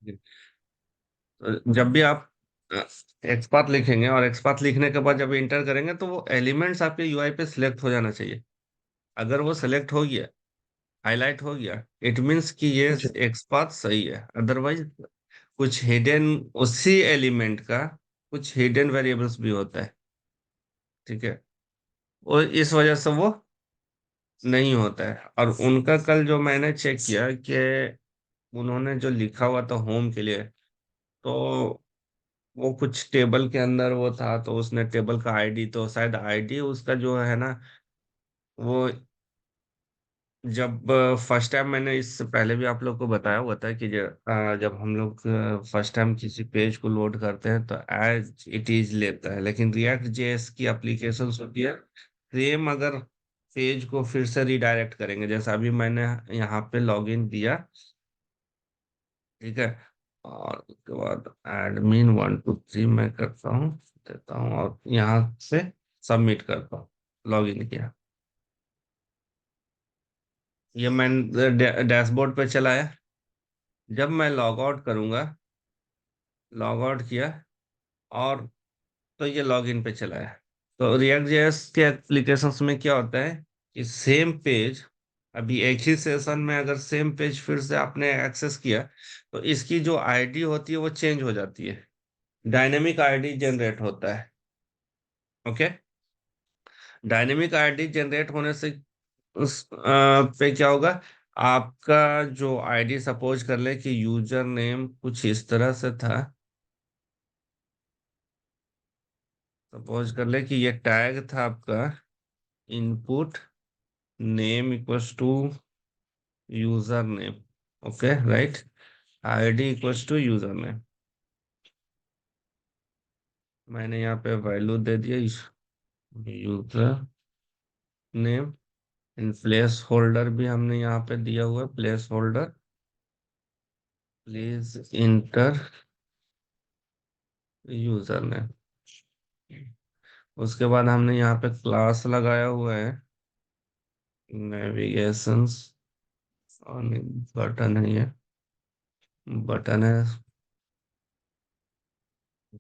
तो जब भी आप एक्सपाथ लिखेंगे और एक्सपाथ लिखने के बाद जब इंटर करेंगे तो वो एलिमेंट्स आपके यूआई पे सिलेक्ट हो जाना चाहिए। अगर वो सिलेक्ट हो गया, हाईलाइट हो गया, इट मीन्स कि ये जी। एक्सपाथ सही है। अदरवाइज कुछ हिडन, उसी एलिमेंट का कुछ हिडन वेरिएबल्स भी होता है, ठीक है, और इस वजह से वो नहीं होता है। और उनका कल जो मैंने चेक किया कि उन्होंने जो लिखा हुआ था होम के लिए, तो वो कुछ टेबल के अंदर वो था, तो उसने टेबल का आईडी, तो शायद आईडी उसका जो है ना, वो जब फर्स्ट टाइम, मैंने इससे पहले भी आप लोग को बताया हुआ था कि जब हम लोग फर्स्ट टाइम किसी पेज को लोड करते हैं तो एज इट इज लेता है, लेकिन रिएक्ट जेएस की एप्लीकेशन होती है सेम। अगर पेज को फिर से रिडायरेक्ट करेंगे, जैसा अभी मैंने यहाँ पे लॉगिन दिया, ठीक है, और उसके बाद एडमिन 1 2 3 मैं करता हूँ, देता हूँ, और यहाँ से सबमिट करता हूँ, लॉगिन किया, ये मैंने डैशबोर्ड पे चलाया। जब मैं लॉग आउट करूंगा, लॉग आउट किया, और तो ये लॉगिन पे चला है। तो रिएक्ट जेएस के एप्लीकेशंस में क्या होता है कि सेम पेज, अभी एक ही सेशन में अगर सेम पेज फिर से आपने एक्सेस किया, तो इसकी जो आईडी होती है वो चेंज हो जाती है, डायनेमिक आईडी जनरेट होता है। ओके, डायनेमिक आईडी जनरेट होने से उस पे क्या होगा, आपका जो आईडी, सपोज कर ले कि यूजर नेम कुछ इस तरह से था, सपोज कर ले कि ये टैग था आपका input name equals to user name, okay right, ID equals to user name. मैंने यहाँ पे वैल्यू दे दिया user name. In placeholder भी हमने यहाँ पे दिया हुआ है, placeholder, please enter user name. उसके बाद हमने यहाँ पे क्लास लगाया हुआ है नेविगेशंस, और बटन है, ये बटन है,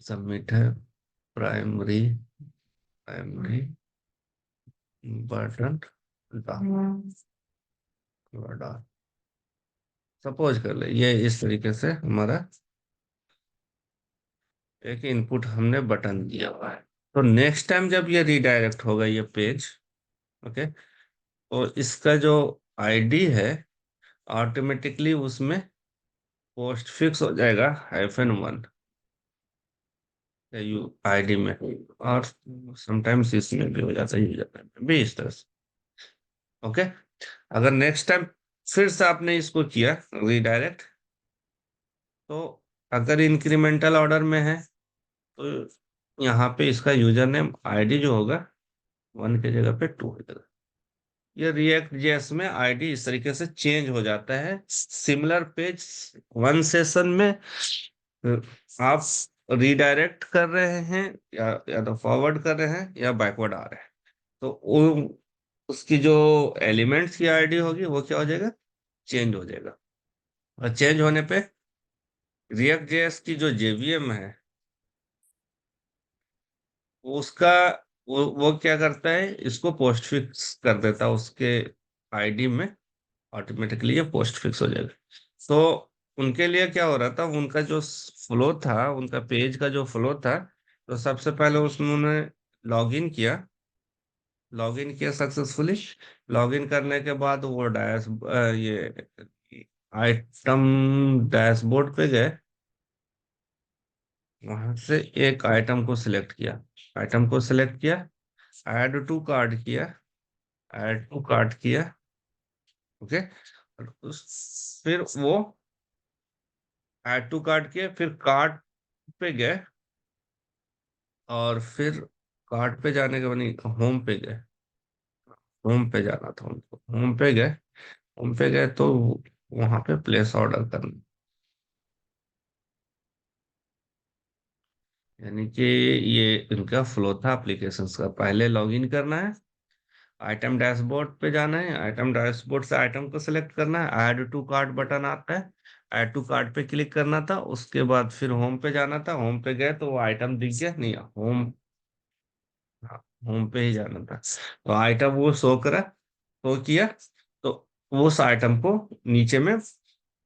सबमिट है, प्राइमरी, प्राइमरी बटन डाल, सपोज कर ले ये इस तरीके से हमारा एक इनपुट हमने बटन दिया हुआ है। तो नेक्स्ट टाइम जब ये रिडायरेक्ट होगा ये पेज, ओके, तो इसका जो आईडी है ऑटोमेटिकली उसमें पोस्ट फिक्स हो जाएगा -1 यू आईडी में, और समटाइम्स इसमें भी हो जाता है, यूजर में भी इस तरह से। ओके, अगर नेक्स्ट टाइम फिर से आपने इसको किया रिडायरेक्ट, तो अगर इंक्रीमेंटल ऑर्डर में है तो यहाँ पे इसका यूजर नेम आईडी जो होगा 1 की जगह पे 2 हो जाएगा। ये रिएक्ट जेएस में आईडी इस तरीके से चेंज हो जाता है। सिमिलर पेज वन सेशन में आप रीडायरेक्ट कर रहे हैं, या तो फॉरवर्ड कर रहे हैं या बैकवर्ड आ रहे हैं, तो उसकी जो एलिमेंट्स की आईडी होगी वो क्या हो जाएगा, चेंज हो जाएगा। और चेंज होने पे रिएक्ट जेएस की जो जेवीएम है उसका, वो क्या करता है, इसको पोस्ट फिक्स कर देता है उसके आईडी में, ऑटोमेटिकली ये पोस्ट फिक्स हो जाएगा। तो उनके लिए क्या हो रहा था, उनका जो फ्लो था, उनका पेज का जो फ्लो था, तो सबसे पहले उन्होंने लॉगिन किया, लॉगिन किया सक्सेसफुली। लॉगिन करने के बाद वो ये आइटम डैशबोर्ड पे गए, वहां से एक आइटम को सिलेक्ट किया, आइटम को सिलेक्ट किया, ऐड टू कार्ट किया, ऐड टू कार्ट किया, ओके, फिर वो ऐड टू कार्ट किया, फिर कार्ट पे गए, और फिर कार्ट पे जाने के बाद होम पे गए, होम पे जाना था उनको, होम पे गए, होम पे गए तो वहां पे प्लेस ऑर्डर करना, यानी कि ये इनका फ्लो था एप्लीकेशंस का, पहले लॉगिन करना है, आइटम डैशबोर्ड पे जाना है, आइटम डैशबोर्ड से आइटम को सिलेक्ट करना है, ऐड टू कार्ट बटन आता है, ऐड टू कार्ट पे क्लिक करना था, उसके बाद फिर होम पे जाना था, होम पे गए तो वो आइटम दिख गया नहीं, होम, हाँ, होम पे ही जाना था, तो आइटम वो शो करा, शो किया, तो उस आइटम को नीचे में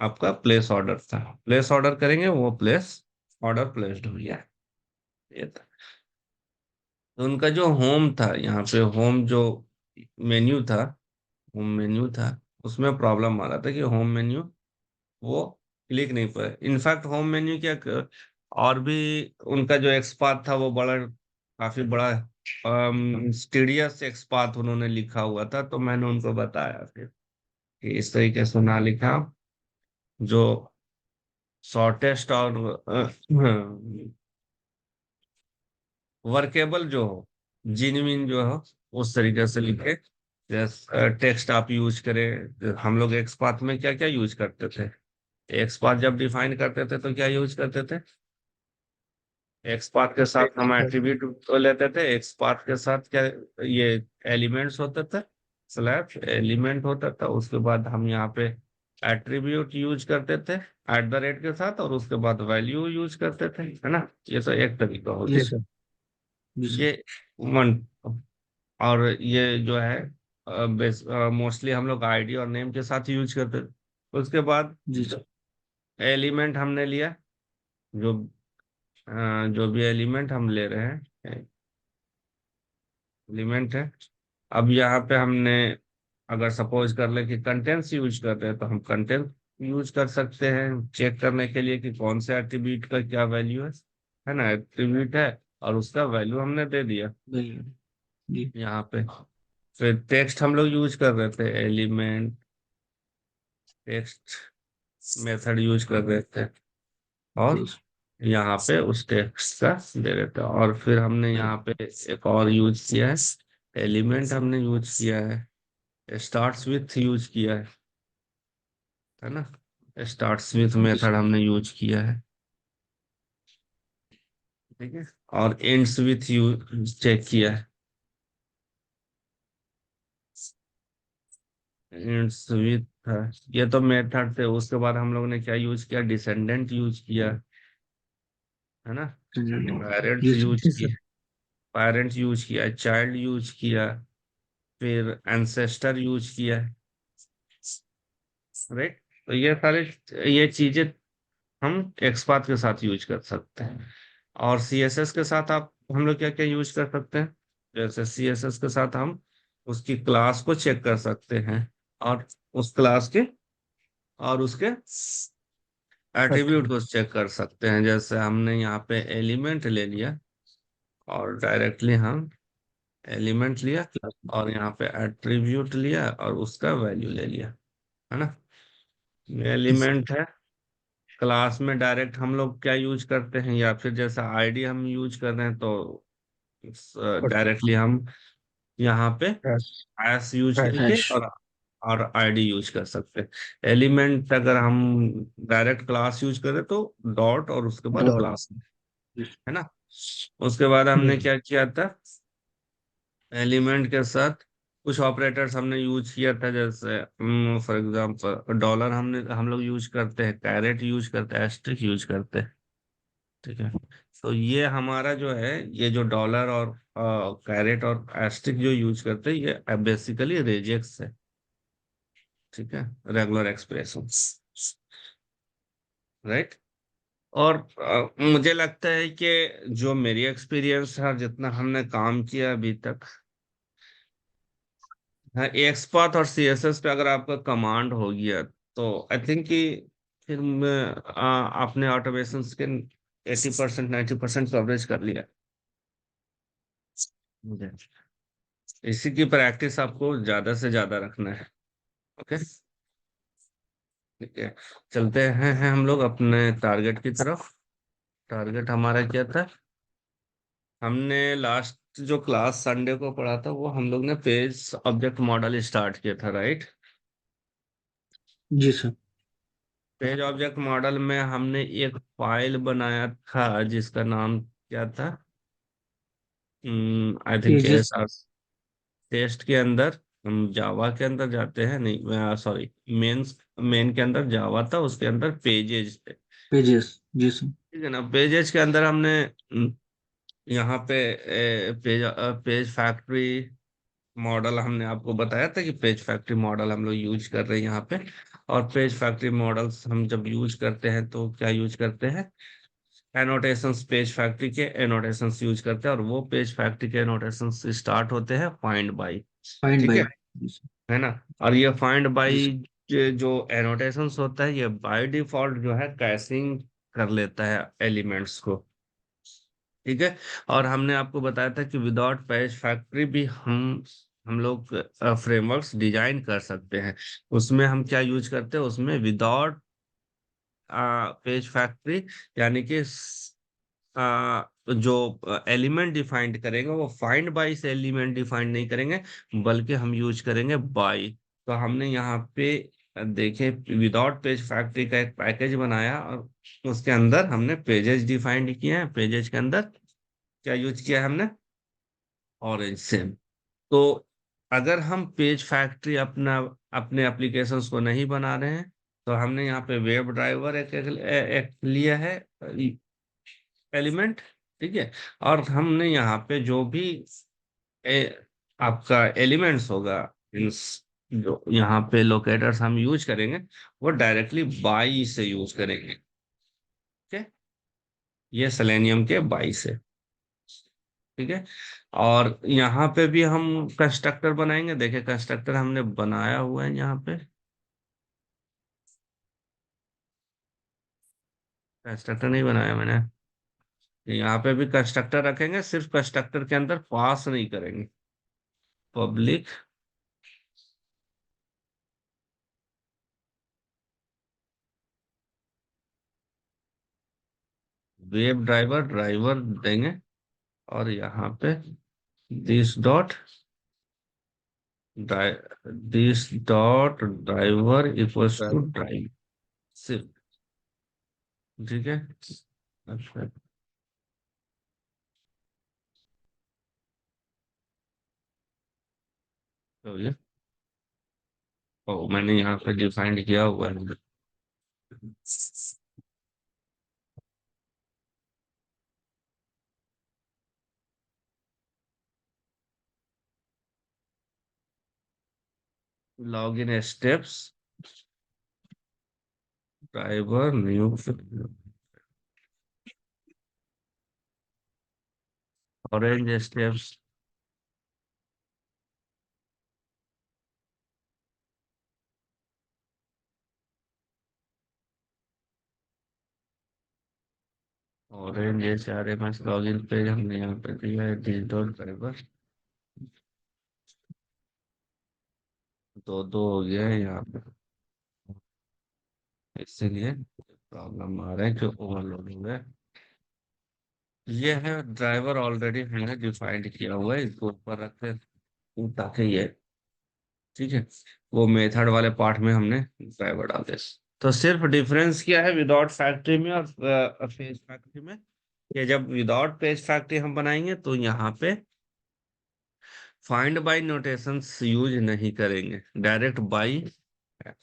आपका प्लेस ऑर्डर था, प्लेस ऑर्डर करेंगे, वो प्लेस ऑर्डर प्लेस्ड हो गया, ये था। तो उनका जो होम था, यहाँ पे होम जो मेन्यू था, होम मेन्यू था, उसमें प्रॉब्लम आ रहा था कि होम मेन्यू वो क्लिक नहीं पर, इनफैक्ट होम मेन्यू क्या और भी उनका जो एक्सपाथ था वो बड़ा, काफी बड़ा स्टीडियस एक्सपाथ उन्होंने लिखा हुआ था, तो मैंने उनको बताया फिर कि इस तरीके से ना लिखा, जो शॉर्टेस्ट और वर्केबल जो हो, जिनविन जो हो, उस तरीके से लिखे, जैसे टेक्स्ट आप यूज करें, हम लोग एक्सपाथ में क्या क्या यूज करते थे, एक्सपाथ जब डिफाइन करते थे तो क्या यूज करते थे, एक्सपाथ के साथ हम एट्रीब्यूट तो लेते थे, एक्सपाथ के साथ क्या, ये एलिमेंट्स होते थे, स्लैश एलिमेंट होता था, उसके बाद हम यहाँ पे एट्रीब्यूट यूज करते थे एट द रेट के साथ, और उसके बाद वैल्यू यूज करते थे, है ना, ये तो एक तरीका हो जी गया। सर। जी सर। ये मन, और ये जो है मोस्टली हम लोग आईडी और नेम के साथ यूज करते थे, उसके बाद जी सर। एलिमेंट हमने लिया, जो जो भी एलिमेंट हम ले रहे हैं, एलिमेंट है, अब यहाँ पे हमने अगर सपोज कर ले कि कंटेंट्स यूज कर रहे हैं, तो हम कंटेंट यूज कर सकते हैं चेक करने के लिए कि कौन से एट्रीब्यूट का क्या वैल्यू है ना, एट्रीब्यूट है और उसका वैल्यू हमने दे दिया बिल्कुल। जी। यहाँ पे। फिर टेक्स्ट हम लोग यूज कर रहे थे, एलिमेंट टेक्स्ट मेथड यूज कर रहे थे, और जी सर। यहाँ पे उस टेक्स्ट का दे रहे थे, और फिर हमने यहाँ पे एक और यूज किया है, एलिमेंट हमने यूज किया है, स्टार्ट्स विथ यूज किया है ना, starts with G method sir. हमने यूज किया है, ठीक है, और एंड्स विथ यूज चेक किया है, एंड्स विथ है, ये तो मेथड थे, उसके बाद हम लोग ने क्या यूज किया, डिसेंडेंट यूज किया है ना, पेरेंट्स जी सर। यूज जी किया, सर। पेरेंट्स यूज किया, चाइल्ड यूज किया, फिर एंसेस्टर यूज किया, राइट, तो ये सारे, ये चीजें हम एक्सपाथ के साथ यूज कर सकते हैं, और सीएसएस के साथ आप हम लोग क्या क्या यूज कर सकते हैं, जैसे सीएसएस के साथ हम उसकी क्लास को चेक कर सकते हैं, और उस क्लास के और उसके अच्छा। एट्रीब्यूट को चेक कर सकते हैं, जैसे हमने यहाँ पे एलिमेंट ले लिया, और डायरेक्टली हम एलिमेंट लिया, और यहाँ पे एट्रीब्यूट लिया और उसका वैल्यू ले लिया, है ना, जी सर। एलिमेंट है, क्लास में डायरेक्ट हम लोग क्या यूज करते हैं, या फिर जैसा आईडी हम यूज कर रहे हैं, तो डायरेक्टली हम यहाँ पे एस यूज करके हैश। और आईडी यूज कर सकते हैं, एलिमेंट अगर हम डायरेक्ट क्लास यूज करें तो डॉट और उसके बाद डॉट। क्लास, है ना, उसके बाद हमने हम्म। क्या किया था, एलिमेंट के साथ कुछ ऑपरेटर्स हमने यूज किया था, जैसे फॉर एग्जांपल डॉलर हम लोग यूज करते हैं, कैरेट यूज करते हैं, एस्ट्रिक यूज करते हैं, ठीक है, तो ये हमारा जो है, ये जो डॉलर और कैरेट और एस्ट्रिक जो यूज करते हैं, ये बेसिकली रेजेक्स है, ठीक है, रेगुलर एक्सप्रेशन, राइट, और मुझे लगता है कि जो मेरी एक्सपीरियंस है, जितना हमने काम किया अभी तक, हाँ, एक्सपाथ और सीएसएस पे अगर आपका कमांड हो गया, तो आई थिंक कि फिर आपने ऑटोमेशन के 80% 90% कवरेज कर लिया, मुझे इसी की प्रैक्टिस आपको ज्यादा से ज्यादा रखना है, ओके, ठीक है, चलते हैं हम लोग अपने टारगेट की तरफ। टारगेट हमारा क्या था, हमने लास्ट जो क्लास संडे को पढ़ा था, वो हम लोग ने पेज ऑब्जेक्ट मॉडल स्टार्ट किया था, राइट, जी सर। पेज ऑब्जेक्ट मॉडल में हमने एक फाइल बनाया था जिसका नाम क्या था, I think pages. S R, test के अंदर हम जावा के अंदर जाते हैं, नहीं सॉरी, मेंस मेन के अंदर जावा था, उसके अंदर पेजेस थे। पेजेस। जी सर। ठीक है ना, पेजेस के अंदर हमने यहाँ पे पेज फैक्ट्री मॉडल हमने आपको बताया था कि पेज फैक्ट्री मॉडल हम लोग यूज कर रहे हैं यहाँ पे। और पेज फैक्ट्री मॉडल्स हम जब यूज करते हैं तो क्या यूज करते हैं, एनोटेशंस, पेज फैक्ट्री के एनोटेशंस यूज करते हैं, और वो पेज फैक्ट्री के एनोटेशंस स्टार्ट होते हैं फाइंड बाई। फाइंड ठीक बाय। है जी सर। है ना। और ये फाइंड जी बाई सर। जो एनोटेशंस होता है, ये बाय डिफॉल्ट जो है कैशिंग कर लेता है एलिमेंट्स को। ठीक है। और हमने आपको बताया था कि विदाउट पेज फैक्ट्री भी हम लोग फ्रेमवर्क्स डिजाइन कर सकते हैं। उसमें हम क्या यूज करते हैं, उसमें विदाउट पेज फैक्ट्री, यानी कि जो एलिमेंट डिफाइंड करेंगे वो फाइंड बाई से एलिमेंट डिफाइंड नहीं करेंगे, बल्कि हम यूज करेंगे बाई। तो हमने यहाँ पे देखे विदाउट पेज फैक्ट्री का एक पैकेज बनाया, और उसके अंदर हमने पेजेस डिफाइंड किए हैं। पेजेस के अंदर क्या यूज किया है हमने, ऑरेंज से। तो अगर हम पेज फैक्ट्री अपना अपने एप्लीकेशंस को नहीं बना रहे हैं, तो हमने यहाँ पे वेब ड्राइवर एक लिया है एलिमेंट। ठीक है। और हमने यहाँ पे जो भी आपका एलिमेंट्स होगा, मीन्स जो यहाँ पे लोकेटर्स हम यूज करेंगे, वो डायरेक्टली बाई से यूज करेंगे। ठीक है, ये सेलेनियम के बाई से। ठीक है। और यहाँ पे भी हम कंस्ट्रक्टर बनाएंगे, देखिए कंस्ट्रक्टर हमने बनाया हुआ है यहाँ पे। कंस्ट्रक्टर नहीं बनाया मैंने, यहाँ पे भी कंस्ट्रक्टर रखेंगे, सिर्फ कंस्ट्रक्टर के अंदर पास नहीं करेंगे। पब्लिक वेब ड्राइवर ड्राइवर देंगे, और यहाँ पे this dot this dot driver equals to drive, सिर्फ। ठीक है। अच्छा, तो ये मैंने यहाँ पे डिफाइंड किया हुआ है। Login steps driver new orange steps orange HRMS login page हमने यहाँ पे दिया है डिजिटल ड्राइवर। दो दो हो गया है यहाँ पे, इसीलिए प्रॉब्लम आ रहा है कि ओवरलोडिंग है। ये है ड्राइवर, ऑलरेडी हमने डिफाइंड किया हुआ है, इसको ऊपर रखते हैं ताकि ये, ठीक है, वो मेथड वाले पार्ट में हमने ड्राइवर डाल दिया। तो सिर्फ डिफरेंस क्या है विदाउट फैक्ट्री में और पेज फैक्ट्री में, कि जब विदाउट पेज फैक्ट्री हम बनाएंगे तो यहाँ पे फाइंड बाय नोटेशंस यूज नहीं करेंगे, डायरेक्ट बाय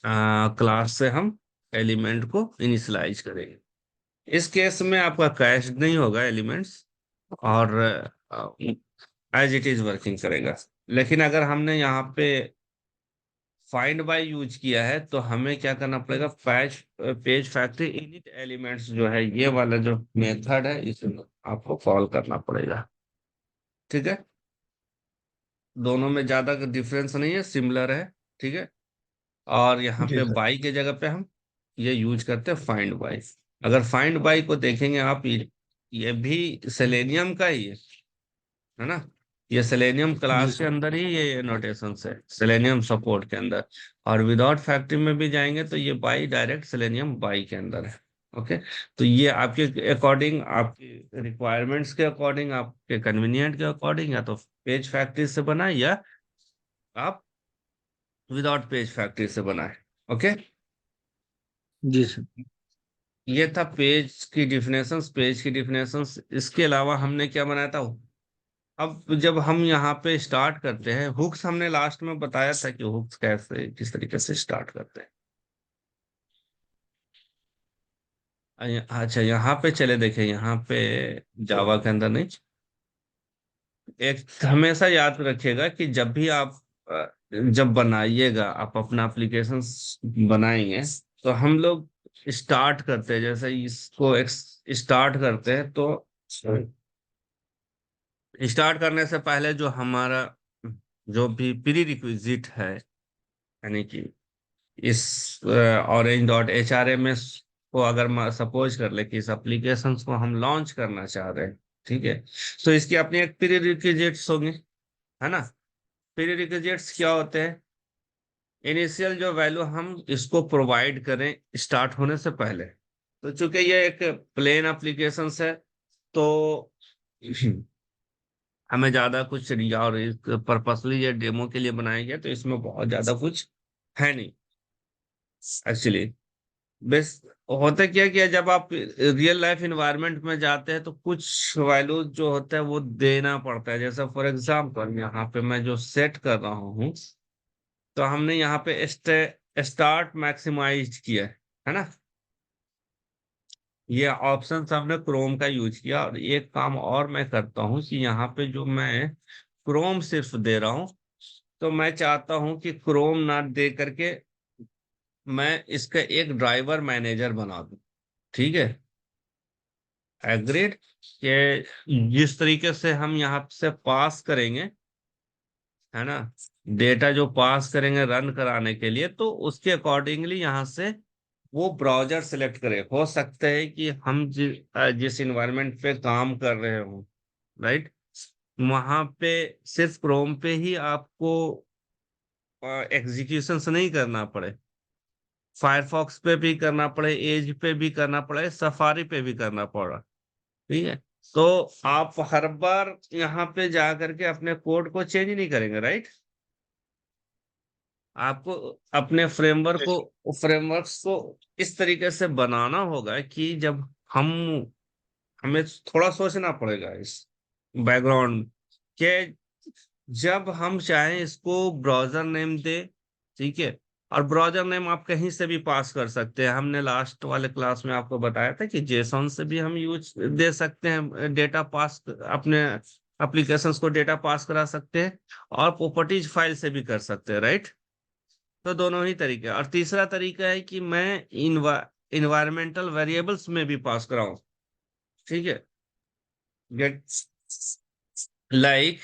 क्लास से हम एलिमेंट को इनिशियलाइज करेंगे। इस केस में आपका कैश नहीं होगा एलिमेंट्स, और एज इट इज वर्किंग करेगा। लेकिन अगर हमने यहाँ पे फाइंड बाय यूज किया है, तो हमें क्या करना पड़ेगा, पेज फैक्ट्री इनिट एलिमेंट्स जो है, ये वाला जो मेथड है, इसे आपको कॉल करना पड़ेगा। ठीक है। दोनों में ज्यादा डिफरेंस नहीं है, सिमिलर है। ठीक है। और यहाँ जी पे सर। बाई की जगह पे हम ये यूज करते हैं फाइंड बाई। अगर फाइंड बाई को देखेंगे आप, ये भी सेलेनियम का ही है ना। ये सेलेनियम जी क्लास के सर। अंदर ही ये नोटेशन है, सेलेनियम सपोर्ट के अंदर। और विदाउट फैक्ट्री में भी जाएंगे तो ये बाई डायरेक्ट सेलेनियम बाई के अंदर है। ओके। तो ये आपके अकॉर्डिंग, आपकी रिक्वायरमेंट्स के अकॉर्डिंग, आपके कन्वीनियंट के अकॉर्डिंग, या तो पेज फैक्ट्री से बनाए, या आप विदाउट पेज फैक्ट्री से बनाए। ओके। जी सर। ये था पेज की डिफिनेशंस, पेज की डिफिनेशंस। इसके अलावा हमने क्या बनाया था, अब जब हम यहाँ पे स्टार्ट करते हैं, हुक्स हमने लास्ट में बताया था कि हुक्स कैसे किस तरीके से स्टार्ट करते हैं। अच्छा, यहाँ पे चले देखें, यहाँ पे जावा के अंदर नहीं, एक हमेशा याद रखिएगा कि जब भी आप जब बनाइएगा, आप अपना एप्लीकेशन बनाएंगे, तो हम लोग स्टार्ट करते हैं, जैसे इसको स्टार्ट करते हैं, तो स्टार्ट करने से पहले जो हमारा जो भी प्री रिक्विजिट है, यानी कि इस orange dot H R M S को अगर सपोज कर ले कि इस एप्लीकेशन को हम लॉन्च करना चाह रहे हैं, ठीक है, तो इसकी अपनी एक प्री रिक्विजिट्स होंगे, है ना। प्री रिक्विजिट्स क्या होते हैं? इनिशियल जो वैल्यू हम इसको प्रोवाइड करें स्टार्ट होने से पहले। तो चूंकि ये एक प्लेन एप्लीकेशन है, तो हमें ज्यादा कुछ नहीं, और पर्पसली ये डेमो के लिए बनाया गया, तो इसमें बहुत ज्यादा कुछ है नहीं एक्चुअली। बस होता क्या क्या, जब आप रियल लाइफ इन्वायरमेंट में जाते हैं तो कुछ वैल्यूज जो होता है वो देना पड़ता है। जैसे फॉर एग्जांपल यहाँ पे मैं जो सेट कर रहा हूँ, तो हमने यहाँ पे स्टार्ट मैक्सिमाइज किया है ना। ये ऑप्शन हमने क्रोम का यूज किया, और एक काम और मैं करता हूँ कि यहाँ पे जो मैं क्रोम सिर्फ दे रहा हूँ, तो मैं चाहता हूँ कि क्रोम ना दे करके मैं इसका एक ड्राइवर मैनेजर बना दूं, ठीक है। एग्रीड कि जिस तरीके से हम यहाँ से पास करेंगे, है ना, डेटा जो पास करेंगे रन कराने के लिए, तो उसके अकॉर्डिंगली यहाँ से वो ब्राउजर सिलेक्ट करे। हो सकता है कि हम जिस इन्वायरमेंट पे काम कर रहे हो, राइट, वहां पे सिर्फ क्रोम पे ही आपको एग्जीक्यूशन नहीं करना पड़े, फायरफॉक्स पे भी करना पड़े, एज पे भी करना पड़े, सफारी पे भी करना पड़ा, ठीक है। तो आप हर बार यहाँ पे जा करके अपने कोड को चेंज नहीं करेंगे, राइट। आपको अपने फ्रेमवर्क्स को इस तरीके से बनाना होगा कि जब हम हमें थोड़ा सोचना पड़ेगा इस बैकग्राउंड के, जब हम चाहें इसको ब्राउजर नेम दे, ठीक है। और ब्राउजर नेम आप कहीं से भी पास कर सकते हैं। हमने लास्ट वाले क्लास में आपको बताया था कि जेसॉन से भी हम यूज दे सकते हैं, डेटा पास अपने एप्लीकेशंस को डेटा पास करा सकते हैं, और प्रॉपर्टीज फाइल से भी कर सकते हैं, राइट। तो दोनों ही तरीके। और तीसरा तरीका है कि मैं इन्वायरमेंटल वेरिएबल्स में भी पास कराऊं, ठीक है। गेट लाइक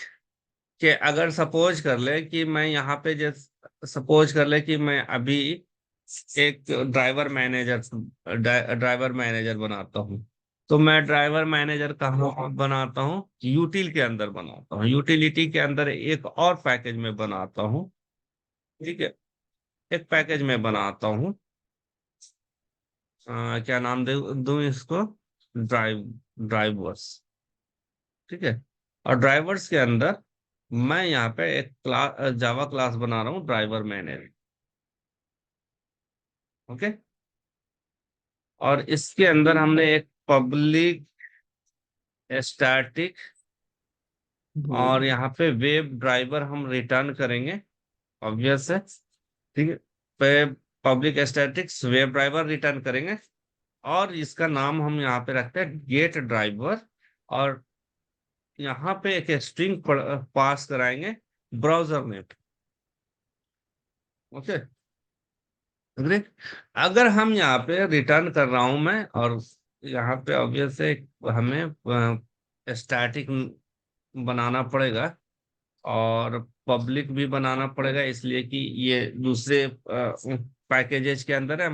कि अगर सपोज कर ले कि मैं यहाँ पे जैस सपोज कर ले कि मैं अभी एक ड्राइवर मैनेजर बनाता हूँ, तो मैं ड्राइवर मैनेजर कहाँ बनाता हूँ? यूटिल के अंदर बनाता हूँ, यूटिलिटी के अंदर एक और पैकेज में बनाता हूँ, ठीक है। एक पैकेज में बनाता हूँ, क्या नाम दे दूं इसको? ड्राइव ड्राइवर्स, ठीक है। और ड्राइवर्स के अंदर मैं यहाँ पे एक क्लास जावा क्लास बना रहा हूँ, ड्राइवर मैनेजर, ओके। और इसके अंदर हमने एक पब्लिक स्टैटिक, और यहाँ पे वेब ड्राइवर हम रिटर्न करेंगे, ऑब्वियस है, ठीक है। पे public statics web driver return करेंगे, और इसका नाम हम यहाँ पे रखते हैं गेट ड्राइवर, और यहाँ पे एक स्ट्रिंग पास कराएंगे, ब्राउजर नेम, ओके। अग्री। अगर हम यहाँ पे रिटर्न कर रहा हूं मैं, और यहाँ पे ऑब्वियस है हमें स्टैटिक बनाना पड़ेगा, और पब्लिक भी बनाना पड़ेगा, इसलिए कि ये दूसरे पैकेजेस के अंदर है,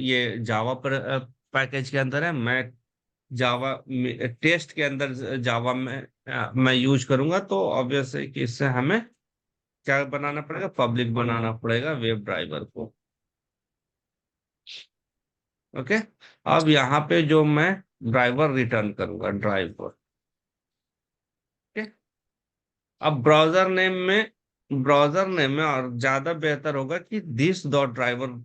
ये जावा पर पैकेज के अंदर है, मैं जावा टेस्ट के अंदर जावा में मैं यूज करूंगा, तो ऑब्वियस है कि इससे हमें क्या बनाना पड़ेगा? पब्लिक बनाना पड़ेगा वेब ड्राइवर को, ओके। अब यहाँ पे जो मैं ड्राइवर रिटर्न करूंगा, ड्राइवर, ठीक है। अब ब्राउजर नेम में और ज्यादा बेहतर होगा कि दिस डॉट ड्राइवर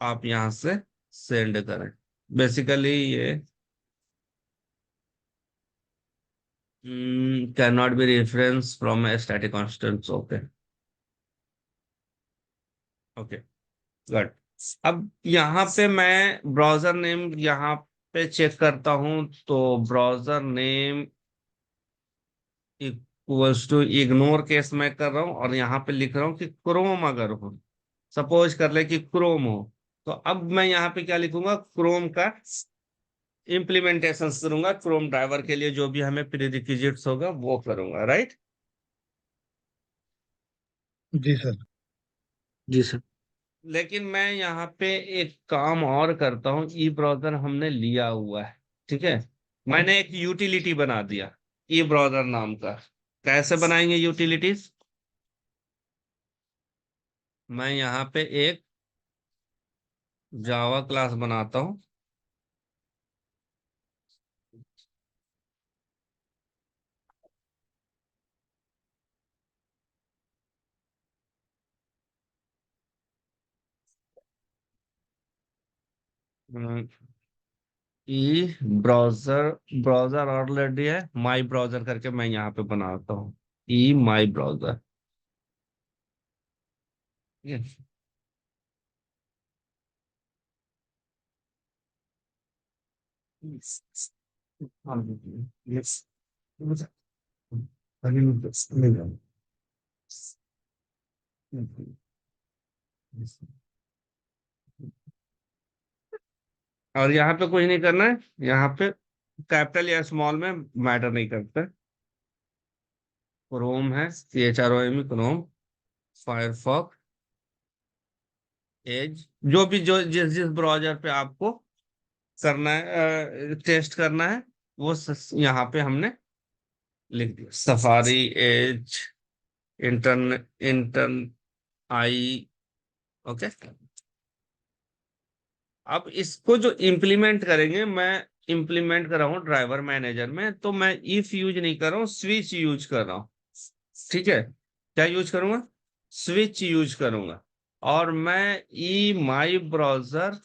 आप यहां से सेंड करें। बेसिकली ये can not be reference from static constants. Okay. Okay, good. अब यहाँ पे मैं ब्राउजर नेम यहाँ पे चेक करता हूँ, तो browser name equals to ignore case मैं कर रहा हूँ, और यहाँ पे लिख रहा हूँ कि क्रोम अगर हो, सपोज कर ले कि क्रोम हो, तो अब मैं यहाँ पे क्या लिखूंगा, क्रोम का इम्प्लीमेंटेशन करूंगा, क्रोम ड्राइवर के लिए जो भी हमें प्रीरिक्विजिट्स होगा वो करूंगा, राइट। जी सर। जी सर। लेकिन मैं यहाँ पे एक काम और करता हूँ, ई ब्राउजर हमने लिया हुआ है, ठीक है। मैंने एक यूटिलिटी बना दिया ई ब्राउजर नाम का। कैसे बनाएंगे यूटिलिटीज? मैं यहाँ पे एक जावा क्लास बनाता हूँ। ई ब्राउजर, ब्राउजर ऑलरेडी है, माई ब्राउजर करके मैं यहाँ पे बनाता हूँ, ई माई ब्राउजर। और यहाँ पे कुछ नहीं करना है, यहाँ पे कैपिटल या स्मॉल में मैटर नहीं करता। क्रोम है, CHROM, क्रोम, फायरफॉक्स, एज, जो भी जो जिस जिस ब्राउजर पे आपको करना है, टेस्ट करना है, वो यहाँ पे हमने लिख दिया, सफारी, एज, इंटरन इंटरन आई। ओके। अब इसको जो इम्प्लीमेंट करेंगे, मैं इम्प्लीमेंट कर रहा हूँ ड्राइवर मैनेजर में, तो मैं इफ यूज नहीं कर रहा हूँ, स्विच यूज कर रहा हूँ। ठीक है, क्या यूज करूंगा, स्विच यूज करूंगा। और मैं ई my browser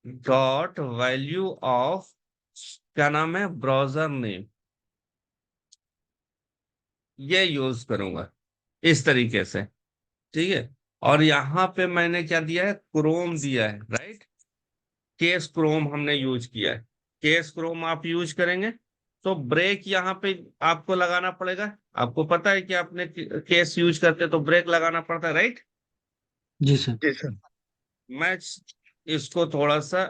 dot value of, क्या नाम है, ब्राउजर नेम, ये यूज करूंगा इस तरीके से। ठीक है। और यहाँ पे मैंने क्या दिया है, क्रोम दिया है, राइट। केस क्रोम हमने यूज किया है। केस क्रोम आप यूज करेंगे तो ब्रेक यहाँ पे आपको लगाना पड़ेगा। आपको पता है कि आपने केस यूज करते तो ब्रेक लगाना पड़ता है, राइट। जी सर। जी सर। मैं इसको थोड़ा सा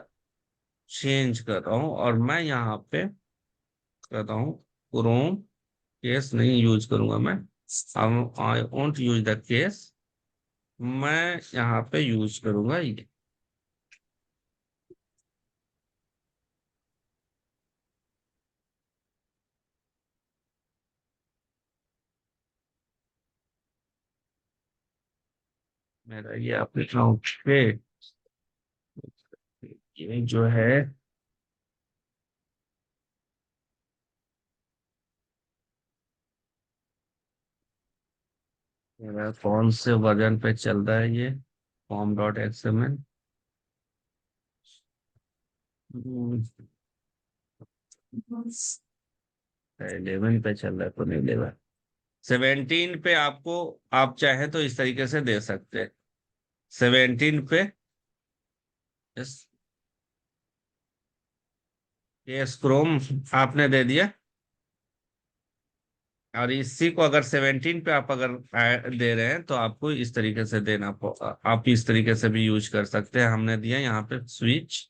चेंज कर रहा हूँ, और मैं यहाँ पे कर रहा हूँ क्रोम, केस नहीं यूज करूंगा मैं। I won't use the case, मैं यहाँ पे यूज करूंगा ये। मेरा ये अपने अकाउंट पे ये जो है, मेरा कौन से वर्जन पे चल रहा है ये, form.xml, 11 पे चल रहा है, तो नहीं, 17 पे आपको, आप चाहे तो इस तरीके से दे सकते हैं, 17 पे इस ये स्क्रोम आपने दे दिया। और इसी को अगर 17 पे आप अगर दे रहे हैं, तो आपको इस तरीके से देना आप इस तरीके से भी यूज कर सकते हैं। हमने दिया यहाँ पे स्विच,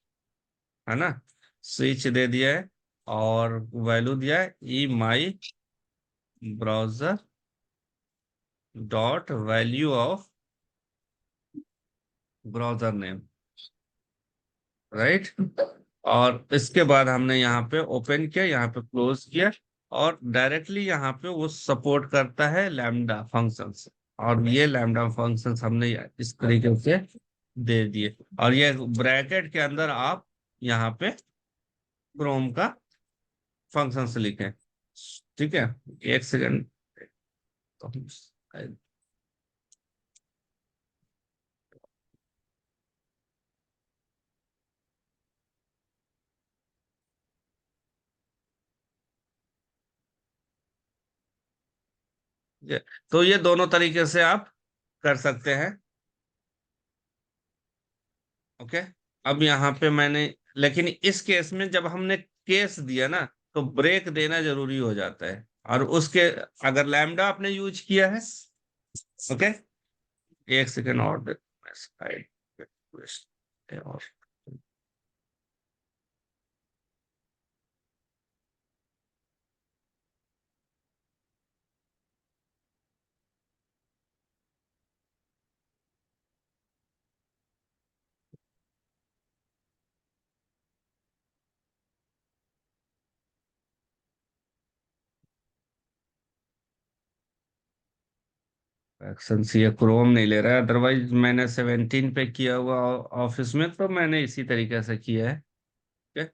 है ना, स्विच दे दिया है, और वैल्यू दिया है e my browser dot value of browser name, right. और इसके बाद हमने यहाँ पे ओपन किया, यहाँ पे क्लोज किया, और डायरेक्टली यहाँ पे वो सपोर्ट करता है लैम्डा फंक्शंस। और ये लैम्डा फंक्शंस हमने इस तरीके से दे दिए, और ये ब्रैकेट के अंदर आप यहाँ पे क्रोम का फंक्शंस लिखें। ठीक है, एक सेकंड। तो ठीक है। तो ये दोनों तरीके से आप कर सकते हैं। ओके। अब यहाँ पे मैंने, लेकिन इस केस में जब हमने केस दिया ना, तो ब्रेक देना जरूरी हो जाता है। और उसके, अगर लैम्डा आपने यूज किया है, ओके, एक सेकेंड और मैं slide पे और एक्शन सी, क्रोम नहीं ले रहा है, अदरवाइज मैंने 17 पे किया हुआ ऑफिस में, तो मैंने इसी तरीके से किया है। ठीक है।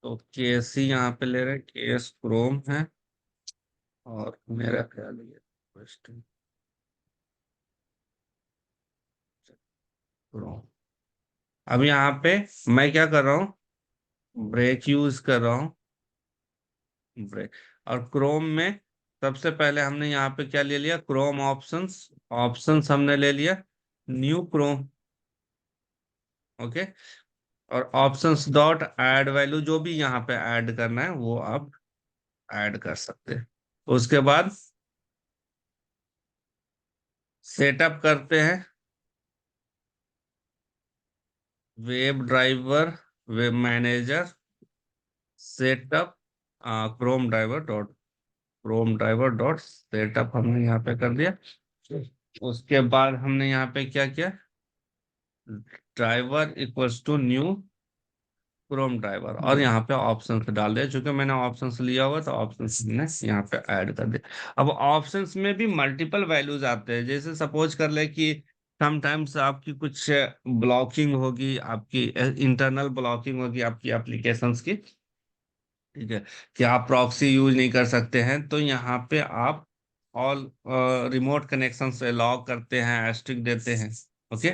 तो के सी यहाँ पे ले रहे हैं, के एस क्रोम है। और मेरा ख्याल है क्रोम। अब यहाँ पे मैं क्या कर रहा हूँ, ब्रेक यूज कर रहा हूँ, ब्रेक। और क्रोम में सबसे पहले हमने यहाँ पे क्या ले लिया, क्रोम ऑप्शंस। ऑप्शंस हमने ले लिया, न्यू क्रोम। ओके। और ऑप्शंस डॉट ऐड वैल्यू, जो भी यहाँ पे ऐड करना है वो आप ऐड कर सकते हैं। उसके बाद सेटअप करते हैं, web driver, web manager, setup, Chrome driver dot setup हमने यहाँ पे कर दिया। उसके बाद हमने यहाँ पे क्या किया, driver equals to new Chrome driver, और यहाँ पे ऑप्शंस डाल दिया। चूंकि मैंने ऑप्शंस लिया हुआ तो ऑप्शंस ने यहाँ पे ऐड कर दिया। अब ऑप्शंस में भी मल्टीपल वैल्यूज आते हैं। जैसे सपोज कर ले कि समटाइम्स आपकी कुछ ब्लॉकिंग होगी, आपकी इंटरनल ब्लॉकिंग होगी आपकी एप्लीकेशंस की। ठीक है। कि आप प्रॉक्सी यूज नहीं कर सकते हैं, तो यहाँ पे आप ऑल रिमोट कनेक्शन से लॉग करते हैं, एस्ट्रिक देते हैं। ओके।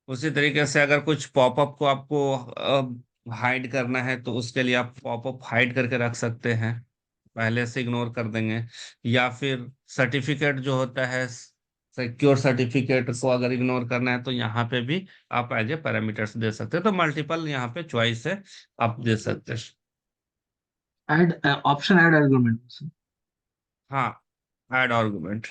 उसी तरीके से अगर कुछ पॉपअप को आपको हाइड करना है, तो उसके लिए आप पॉपअप हाइड करके रख सकते हैं, पहले से इग्नोर कर देंगे। या फिर सर्टिफिकेट जो होता है, सिक्योर सर्टिफिकेट को अगर इग्नोर करना है, तो यहाँ पे भी आप एज ए पैरामीटर्स दे सकते हैं। तो मल्टीपल यहाँ पे चॉइस है, आप दे सकते हैं। Add option add argument. हाँ, ऐड आर्गुमेंट,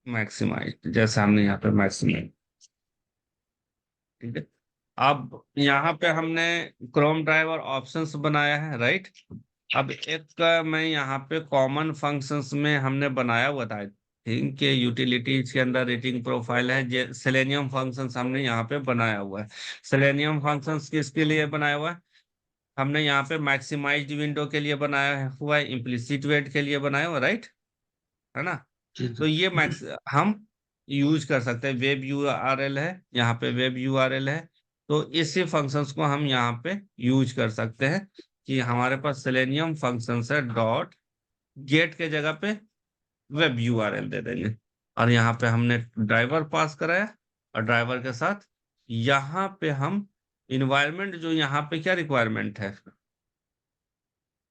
मैक्सिमाइज, जैसे हमने यहाँ पे मैक्सिमाइज। ठीक है। अब यहाँ पे हमने क्रोम ड्राइवर ऑप्शंस बनाया है, राइट। अब एक का मैं यहाँ पे कॉमन फंक्शंस में हमने बनाया हुआ था, थिंक के यूटिलिटीज के अंदर रेटिंग प्रोफाइल है, सेलेनियम फंक्शंस हमने यहाँ पे बनाया हुआ है। सेलेनियम फंक्शंस किसके लिए बनाया हुआ है, हमने यहाँ पे मैक्सिमाइज्ड विंडो के लिए बनाया हुआ है, इम्प्लिसिट वेट के लिए बनाया हुआ, राइट, है ना। जी तो सर। ये मैक्स हम यूज कर सकते हैं। वेब यूआरएल है, यहाँ पे वेब यूआरएल है। तो इसी फंक्शंस को हम यहाँ पे यूज कर सकते हैं, कि हमारे पास सेलेनियम फंक्शंस है, डॉट गेट के जगह पे वेब यूआरएल दे देंगे। और यहाँ पे हमने ड्राइवर पास कराया, और ड्राइवर के साथ यहाँ पे हम इन्वायरमेंट, जो यहाँ पे क्या रिक्वायरमेंट है,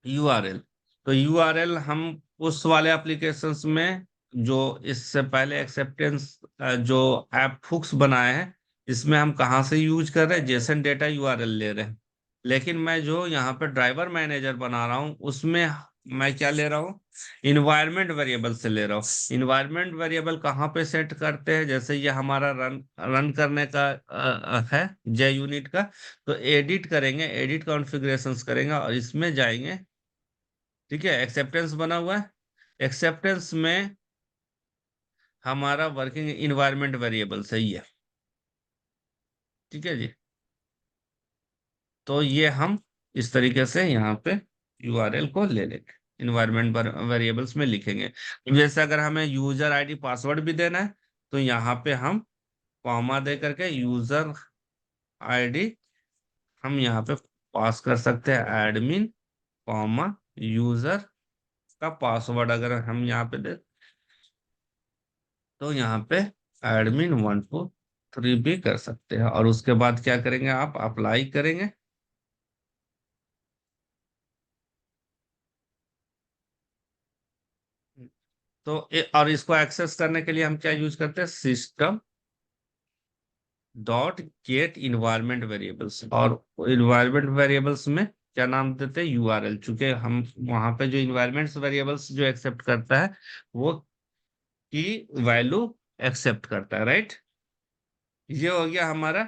यूआरएल। तो यूआरएल हम उस वाले एप्लीकेशंस में, जो इससे पहले एक्सेप्टेंस जो ऐप हुक्स बनाए हैं, इसमें हम कहाँ से यूज कर रहे हैं, जेसन डेटा यूआरएल ले रहे हैं। लेकिन मैं जो यहाँ पे ड्राइवर मैनेजर बना रहा हूँ, उसमें मैं क्या ले रहा हूँ, इन्वायरमेंट वेरिएबल से ले रहा हूँ। इन्वायरमेंट वेरिएबल कहाँ पे सेट करते हैं, जैसे ये हमारा रन रन करने का है, जे यूनिट का। तो एडिट करेंगे, एडिट कॉन्फ़िगरेशंस करेंगे, और इसमें जाएंगे। ठीक है, एक्सेप्टेंस बना हुआ है। एक्सेप्टेंस में हमारा वर्किंग इन्वायरमेंट वेरिएबल सही है। ठीक है जी। तो ये हम इस तरीके से यहाँ पे यूआरएल को ले लेंगे, इन्वायरमेंट वेरिएबल्स में लिखेंगे। जैसे अगर हमें यूजर आईडी पासवर्ड भी देना है, तो यहाँ पे हम कॉमा दे करके यूजर आईडी हम यहाँ पे पास कर सकते हैं, एडमिन कॉमा यूजर का पासवर्ड अगर हम यहाँ पे दे, तो यहाँ पे एडमिन 1 2 3 भी कर सकते हैं। और उसके बाद क्या करेंगे, आप अप्लाई करेंगे। तो और इसको एक्सेस करने के लिए हम क्या यूज करते हैं, system dot get environment variables, और इन्वायरमेंट वेरिएबल्स में क्या नाम देते हैं, यूआरएल, चूंकि हम वहां पे जो इन्वायरमेंट वेरिएबल्स जो एक्सेप्ट करता है वो की वैल्यू एक्सेप्ट करता है, राइट। ये हो गया हमारा,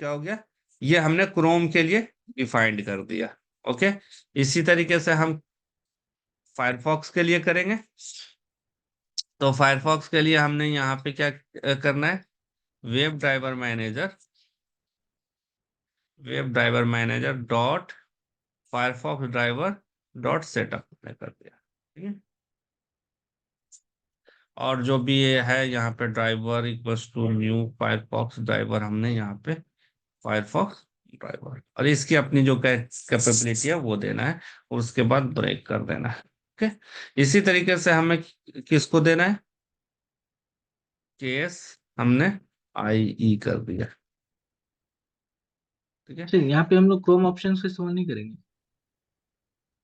क्या हो गया, ये हमने क्रोम के लिए डिफाइंड कर दिया। ओके, इसी तरीके से हम फायरफॉक्स के लिए करेंगे। तो फायरफॉक्स के लिए हमने यहाँ पे क्या करना है, web driver manager, web driver manager dot Firefox driver dot setup ने कर दिया, ठीक है। और जो भी ये है यहाँ पे driver equals to new Firefox driver, हमने यहाँ पे फायरफॉक्स ड्राइवर, और इसकी अपनी जो कैपेबिलिटी है वो देना है, और उसके बाद ब्रेक कर देना है। ओके, इसी तरीके से हमें किसको देना है, केस हमने आई ई कर दिया, ठीक है। ठीक, यहाँ पे हम लोग क्रोम ऑप्शन का इस्तेमाल नहीं करेंगे?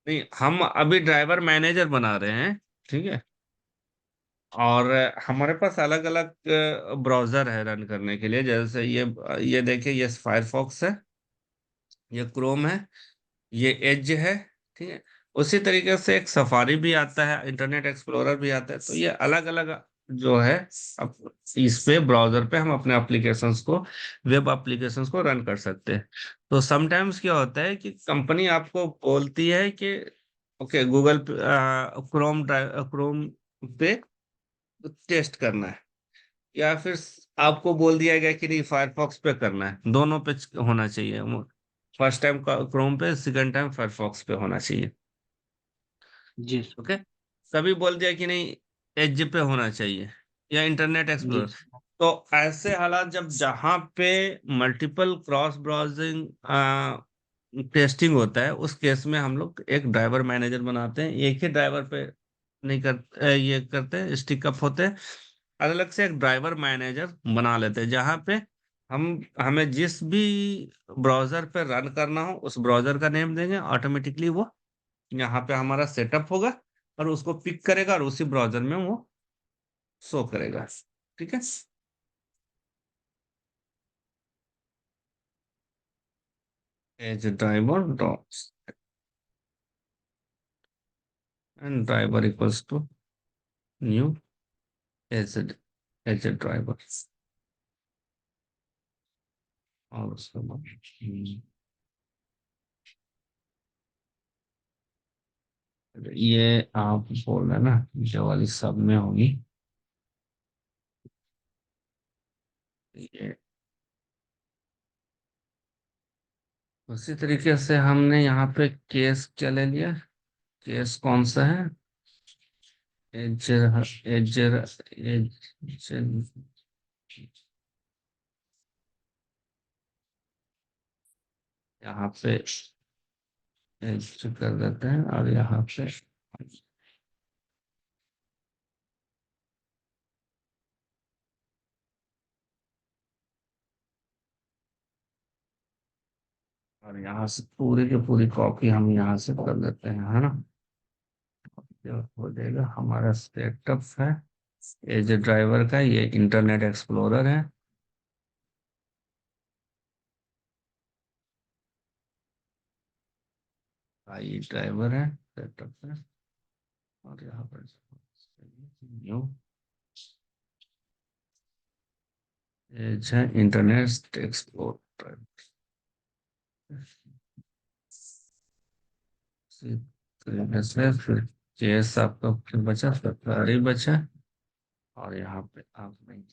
नहीं, हम अभी ड्राइवर मैनेजर बना रहे हैं, ठीक है। और हमारे पास अलग अलग ब्राउजर है रन करने के लिए, जैसे ये देखिए, ये फायरफॉक्स है, ये क्रोम है, ये एज है, ठीक है। उसी तरीके से एक सफारी भी आता है, इंटरनेट एक्सप्लोरर भी आता है, तो ये अलग अलग जो है, अब इस पे ब्राउजर पे हम अपने एप्लीकेशंस को, वेब एप्लीकेशंस को रन कर सकते हैं। तो समटाइम्स क्या होता है कि कंपनी आपको बोलती है कि ओके गूगल क्रोम पे टेस्ट करना है, या फिर आपको बोल दिया गया कि नहीं फायरफॉक्स पे करना है, दोनों पे होना चाहिए, फर्स्ट टाइम क्रोम पे, सेकंड टाइम फायरफॉक्स पे होना चाहिए। जी सर। ओके, कभी बोल दिया कि नहीं एज पे होना चाहिए या इंटरनेट जी एक्सप्लोरर। सर। तो ऐसे हालात जब जहां पे मल्टीपल क्रॉस ब्राउजिंग टेस्टिंग होता है, उस केस में हम लोग एक ड्राइवर मैनेजर बनाते हैं, एक ही ड्राइवर पे नहीं कर ये करते हैं, स्टिक अप होते हैं, अलग अलग से एक ड्राइवर मैनेजर बना लेते हैं, जहां पे हम हमें जिस भी ब्राउजर पे रन करना हो उस ब्राउजर का नेम देंगे, ऑटोमेटिकली वो यहाँ पे हमारा सेटअप होगा और उसको पिक करेगा, और उसी ब्राउजर में वो शो करेगा, ठीक है। Edge driver dots and driver equals to new Edge Edge driver, और उसके बाद ये आप बोल रहे हैं ना, ये वाली सब में होगी, ये उसी तरीके से हमने यहाँ पे केस क्या ले लिया, केस कौन सा है, एज एज एज, यहाँ पे एज कर देते हैं, और यहाँ पे और यहाँ से पूरी की पूरी कॉपी हम यहाँ से कर देते हैं, है ना। जो हो जाएगा हमारा सेटअप है, ये जो ड्राइवर का, ये इंटरनेट एक्सप्लोरर है, आई ड्राइवर है, सेटअप है, और यहाँ पर न्यू एज है इंटरनेट एक्सप्लोरर। फिर केस आपका फिर बचा, सफारी बचा, और यहाँ पे आप नहीं,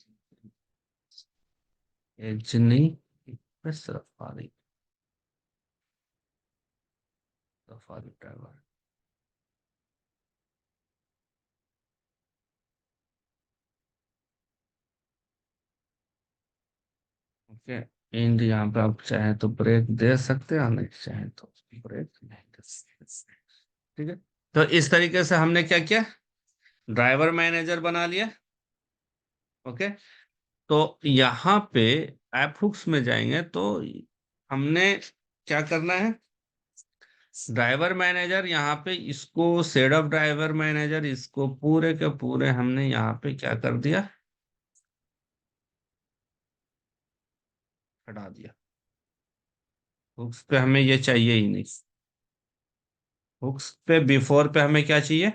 एज नहीं, फिर safari, safari driver. Okay, and यहाँ पे आप चाहे तो ब्रेक दे सकते हैं, और नहीं चाहे तो ब्रेक नहीं दे सकते, ठीक है। तो इस तरीके से हमने क्या किया, ड्राइवर मैनेजर बना लिया। ओके, तो यहाँ पे ऐप हुक्स में जाएंगे तो हमने क्या करना है, ड्राइवर मैनेजर यहाँ पे इसको सेट अप ड्राइवर मैनेजर इसको पूरे के पूरे हमने यहाँ पे क्या कर दिया, हटा दिया। हुक्स पे हमें ये चाहिए ही नहीं। हुक्स पे बिफोर पे हमें क्या चाहिए,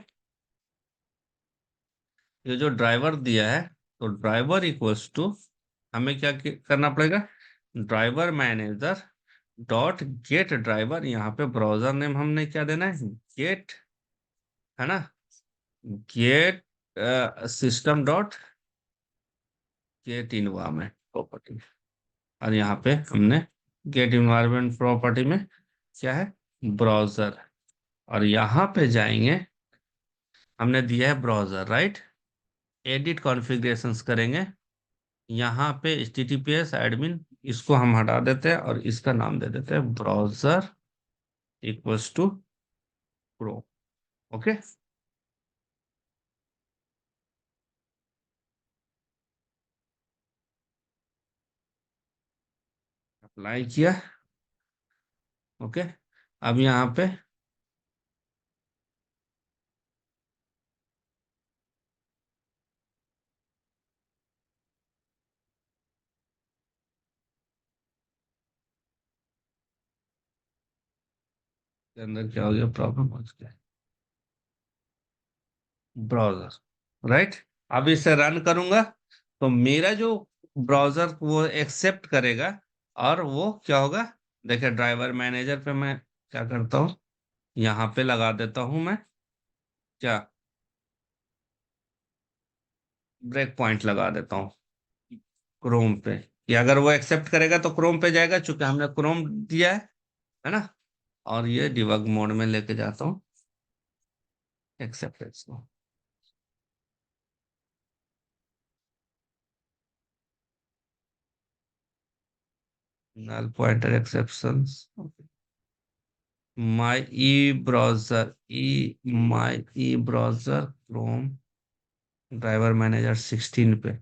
ये जो ड्राइवर दिया है, तो ड्राइवर इक्वल्स टू हमें क्या करना पड़ेगा, driver manager dot gate driver, यहाँ पे ब्राउजर नेम हमने क्या देना है, गेट, है ना, get system dot get environment property. और यहाँ पे हमने गेट इन्वायरमेंट प्रॉपर्टी में क्या है, ब्राउजर। और यहाँ पे जाएंगे, हमने दिया है ब्राउजर, राइट, एडिट कॉन्फ़िगरेशंस करेंगे। यहाँ पे HTTPS एडमिन इसको हम हटा देते हैं और इसका नाम दे देते हैं browser equals to Chrome. Okay, apply किया। ओके, अब यहाँ पे के अंदर क्या हो गया, प्रॉब्लम हो गया, ब्राउजर, राइट। अब इसे रन करूंगा तो मेरा जो ब्राउजर वो एक्सेप्ट करेगा, और वो क्या होगा, देखिए ड्राइवर मैनेजर पे मैं क्या करता हूँ, यहाँ पे लगा देता हूँ मैं क्या, ब्रेक पॉइंट लगा देता हूँ क्रोम पे, कि अगर वो एक्सेप्ट करेगा तो क्रोम पे जाएगा, चूंकि हमने क्रोम दिया है ना। और ये डिबग मोड में लेके जाता हूँ एक्सेप्टेंस को। नल पॉइंटर एक्सेप्शंस, माई ई ब्राउजर, ई माई ई ब्राउजर क्रोम ड्राइवर मैनेजर 16 पे,